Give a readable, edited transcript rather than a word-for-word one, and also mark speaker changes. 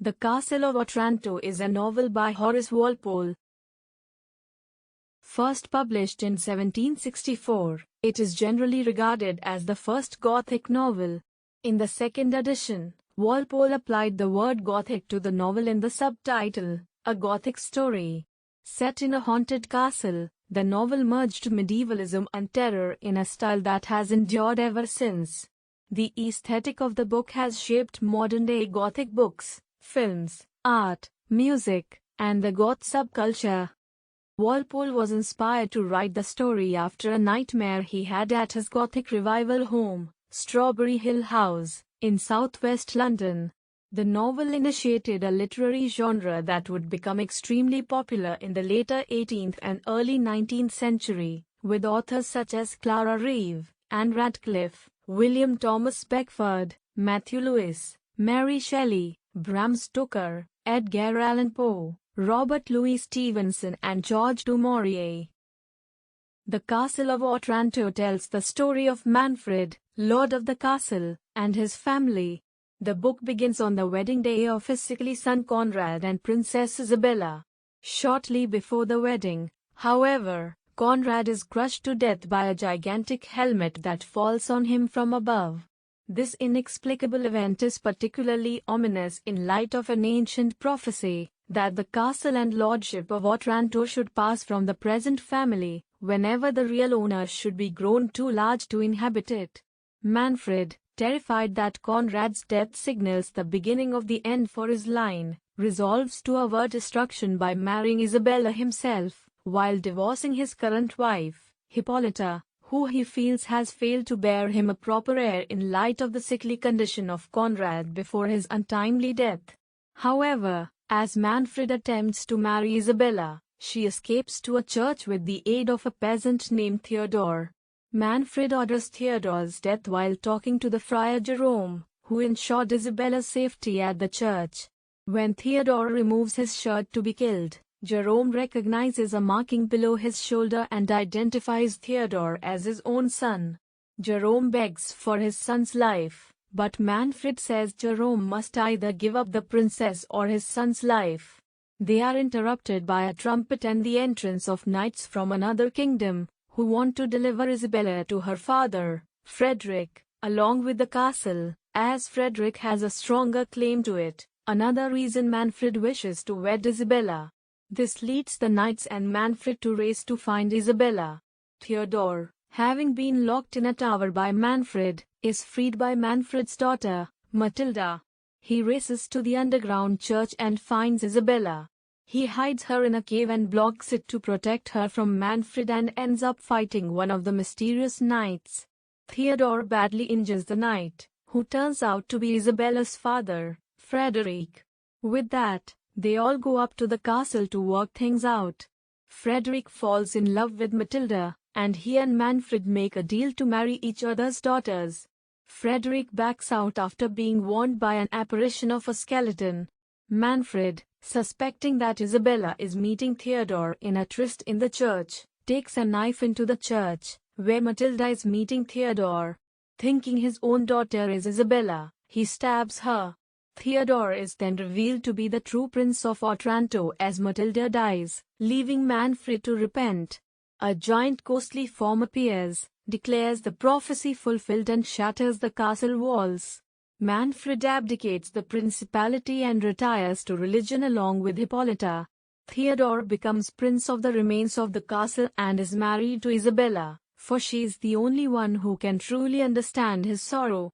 Speaker 1: The Castle of Otranto is a novel by Horace Walpole. First published in 1764, it is generally regarded as the first Gothic novel. In the second edition, Walpole applied the word Gothic to the novel in the subtitle, A Gothic Story. Set in a haunted castle, the novel merged medievalism and terror in a style that has endured ever since. The aesthetic of the book has shaped modern-day Gothic books, films, art, music, and the Goth subculture. Walpole was inspired to write the story after a nightmare he had at his Gothic revival home, Strawberry Hill House, in southwest London. The novel initiated a literary genre that would become extremely popular in the later 18th and early 19th century, with authors such as Clara Reeve, Anne Radcliffe, William Thomas Beckford, Matthew Lewis, Mary Shelley, Bram Stoker, Edgar Allan Poe, Robert Louis Stevenson and George du Maurier. The Castle of Otranto tells the story of Manfred, Lord of the Castle, and his family. The book begins on the wedding day of his sickly son Conrad and Princess Isabella. Shortly before the wedding, however, Conrad is crushed to death by a gigantic helmet that falls on him from above. This inexplicable event is particularly ominous in light of an ancient prophecy that the castle and lordship of Otranto should pass from the present family, whenever the real owner should be grown too large to inhabit it. Manfred, terrified that Conrad's death signals the beginning of the end for his line, resolves to avert destruction by marrying Isabella himself, while divorcing his current wife, Hippolyta, who he feels has failed to bear him a proper heir in light of the sickly condition of Conrad before his untimely death. However, as Manfred attempts to marry Isabella, she escapes to a church with the aid of a peasant named Theodore. Manfred orders Theodore's death while talking to the friar Jerome, who ensured Isabella's safety at the church. When Theodore removes his shirt to be killed, Jerome recognizes a marking below his shoulder and identifies Theodore as his own son. Jerome begs for his son's life, but Manfred says Jerome must either give up the princess or his son's life. They are interrupted by a trumpet and the entrance of knights from another kingdom, who want to deliver Isabella to her father, Frederick, along with the castle, as Frederick has a stronger claim to it, another reason Manfred wishes to wed Isabella. This leads the knights and Manfred to race to find Isabella. Theodore, having been locked in a tower by Manfred, is freed by Manfred's daughter, Matilda. He races to the underground church and finds Isabella. He hides her in a cave and blocks it to protect her from Manfred and ends up fighting one of the mysterious knights. Theodore badly injures the knight, who turns out to be Isabella's father, Frederick. With that, they all go up to the castle to work things out. Frederick falls in love with Matilda, and he and Manfred make a deal to marry each other's daughters. Frederick backs out after being warned by an apparition of a skeleton. Manfred, suspecting that Isabella is meeting Theodore in a tryst in the church, takes a knife into the church, where Matilda is meeting Theodore. Thinking his own daughter is Isabella, he stabs her. Theodore is then revealed to be the true Prince of Otranto as Matilda dies, leaving Manfred to repent. A giant ghostly form appears, declares the prophecy fulfilled and shatters the castle walls. Manfred abdicates the principality and retires to religion along with Hippolyta. Theodore becomes prince of the remains of the castle and is married to Isabella, for she is the only one who can truly understand his sorrow.